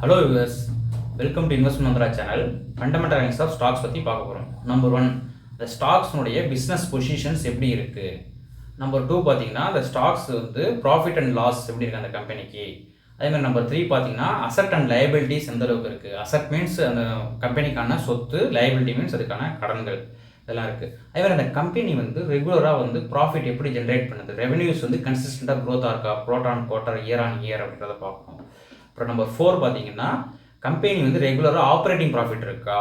Hello viewers, welcome to investment Mantra channel. Fundamental analysis of stocks பற்றி பார்க்க போகிறோம். Number 1, இந்த ஸ்டாக்ஸ்னுடைய பிஸ்னஸ் பொசிஷன்ஸ் எப்படி இருக்குது. நம்பர் 2 பார்த்தீங்கன்னா இந்த ஸ்டாக்ஸ் வந்து ப்ராஃபிட் அண்ட் லாஸ் எப்படி இருக்குது அந்த கம்பெனிக்கு. அதேமாதிரி நம்பர் 3 பார்த்தீங்கன்னா அசட் அண்ட் லயபிலிட்டிஸ் எந்த அளவுக்கு இருக்குது. அசட் மீன்ஸ் அந்த கம்பெனிக்கான சொத்து, லயபிலிட்டி மீன்ஸ் அதுக்கான கடன்கள் இதெல்லாம் இருக்குது. அதேமாதிரி அந்த கம்பெனி வந்து ரெகுலராக வந்து ப்ராஃபிட் எப்படி ஜென்ரேட் பண்ணுது, ரெவன்யூஸ் வந்து கன்சிஸ்டண்ட்டாக க்ரோத்தாக இருக்கா, quarter on quarter, year on year அப்படின்றத பார்க்கணும். அப்புறம் நம்பர் 4 பார்த்தீங்கன்னா கம்பெனி வந்து ரெகுலராக ஆப்ரேட்டிங் ப்ராஃபிட் இருக்கா,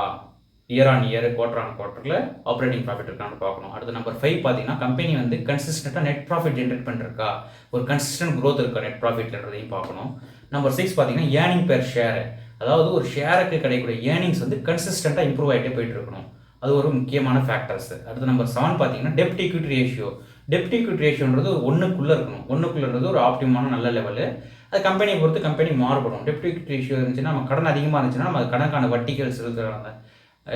year on year, quarter on குவார்ட்டரில் ஆப்ரேட்டிங் ப்ராஃபிட் இருக்கான்னு பார்க்கணும். அடுத்து நம்பர் 5 பார்த்தீங்கன்னா கம்பெனி வந்து கன்சிஸ்டண்ட்டாக நெட் ப்ராஃபிட் ஜென்ரேட் பண்ணிருக்கா, ஒரு கன்சிஸ்டன்ட் க்ரோத் இருக்கா நெட் ப்ராஃபிட்ன்றதையும் பார்க்கணும். நம்பர் 6 பார்த்தீங்கன்னா ஏர்னிங் பெர் ஷேர், அதாவது ஒரு ஷேருக்கு கிடைக்கக்கூடிய ஏர்னிங்ஸ் வந்து கன்சிஸ்டண்ட்டாக இம்ப்ரூவ் ஆகிட்டே போயிட்டு இருக்கணும். அது ஒரு முக்கியமான ஃபேக்டர்ஸ். அடுத்து நம்பர் 7 பார்த்தீங்கன்னா டெப்ட் ஈக்விட்டி ரேஷியோ. டெப்ட் ஈக்விட்டி ரேஷியோன்றது ஒரு ஒன்றுக்குள்ளே இருக்கணும். ஒன்றுக்குள்ளது ஒரு ஆப்டிமான நல்ல லெவலு. அது கம்பெனியை பொறுத்து கம்பெனி மாறுபடும். டெப்ட் ஈக்விட்டி ரேஷியோ இருந்துச்சுன்னா, நம்ம கடன் அதிகமாக இருந்துச்சுன்னா நம்ம அது கடனுக்கான வட்டிகள் செலுத்துறாங்க,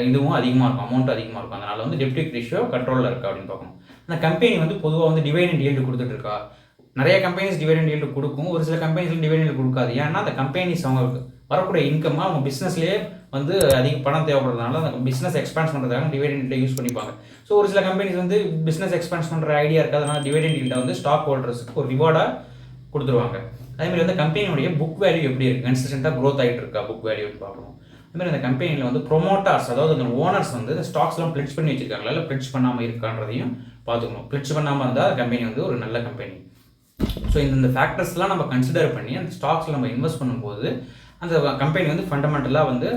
இதுவும் அதிகமாக இருக்கும், அமௌண்ட் அதிகமாக இருக்கும். அதனால் வந்து டெப்ட் ஈக்விட்டி ரேஷியோ கண்ட்ரோலில் இருக்கா அப்படின்னு பார்க்கணும். அந்த கம்பெனி வந்து பொதுவாக வந்து டிவைடெண்ட் ஈல்டு கொடுத்துட்டு இருக்கா. நிறைய கம்பெனிஸ் டிவைடெண்ட் ஈல்டு கொடுக்கும், ஒரு சில கம்பெனிஸ்ல டிவைடெண்ட் ஈல்டு கொடுக்காது. ஏன்னா அந்த கம்பெனிஸ் அவங்களுக்கு வரக்கூடிய இன்கம் அவங்க பிஸ்னஸ்லேயே வந்து அதிக பணம் தேவைப்படுறதுனால அந்த பிஸ்னஸ் எக்ஸ்பான்ஸ் பண்ணுறதுக்காக டிவைடெண்ட் யூஸ் பண்ணிப்பாங்க. ஸோ ஒரு சில கம்பெனிஸ் வந்து பிஸ்னஸ் எக்ஸ்பான்ஸ் பண்ணுற ஐடியா இருக்காதனால டிவைடெண்ட் ஈல்டை வந்து ஸ்டாக் ஹோல்டர்ஸுக்கு ஒரு ரிவார்டாக கொடுத்துருவாங்க. அதேமாதிரி வந்து கம்பெனியுடைய புக் வேல்யூ எப்படி இருக்குது, கன்சிஸ்டண்ட்டாக க்ரோத் ஆகிட்டு இருக்கா புக் வேல்யூன்னு பார்க்கணும். அதுமாதிரி அந்த கம்பெனியில் வந்து ப்ரொமோட்டர்ஸ், அதாவது அந்த ஓனர்ஸ் வந்து இந்த ஸ்டாக்ஸ்லாம் பிளட்ஜ் பண்ணி வச்சிருக்காங்களா, இல்லை பிளட்ஜ் பண்ணாமல் இருக்கான்றதையும் பார்த்துக்கணும். பிளட்ஜ் பண்ணாமல் இருந்தால் கம்பெனி வந்து ஒரு நல்ல கம்பெனி. ஸோ இந்த ஃபேக்டர்ஸ்லாம் நம்ம கன்சிடர் பண்ணி அந்த ஸ்டாக்ஸில் நம்ம இன்வெஸ்ட் பண்ணும்போது அந்த கம்பெனி வந்து ஃபண்டமெண்டலாக வந்து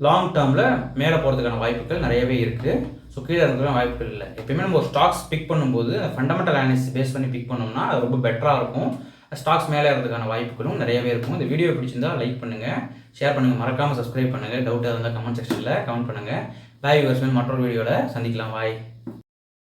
லாங் டேர்மில் மேலே போகிறதுக்கான வாய்ப்புகள் நிறையவே இருக்குது. ஸோ கீழே இருக்கிற வாய்ப்புகள் இல்லை. எப்பயுமே நம்ம ஒரு ஸ்டாக்ஸ் பிக் பண்ணும்போது ஃபண்டமெண்டல் அனாலிசிஸ் பேஸ் பண்ணி பிக் பண்ணோம்னா அது ரொம்ப பெட்டராக இருக்கும். ஸ்டாக்ஸ் மேலே இருக்கிறதுக்கான வாய்ப்புகளும் நிறையவே இருக்கும். இந்த வீடியோ பிடிச்சிருந்தால் லைக் பண்ணுங்கள், ஷேர் பண்ணுங்கள், மறக்காமல் சப்ஸ்கிரைப் பண்ணுங்கள். டவுட்டாக இருந்தால் கமெண்ட் செக்ஷனில் கமெண்ட் பண்ணுங்கள். பாய் வியூவர்ஸ், மற்றொரு வீடியோவில் சந்திக்கலாம். பாய்.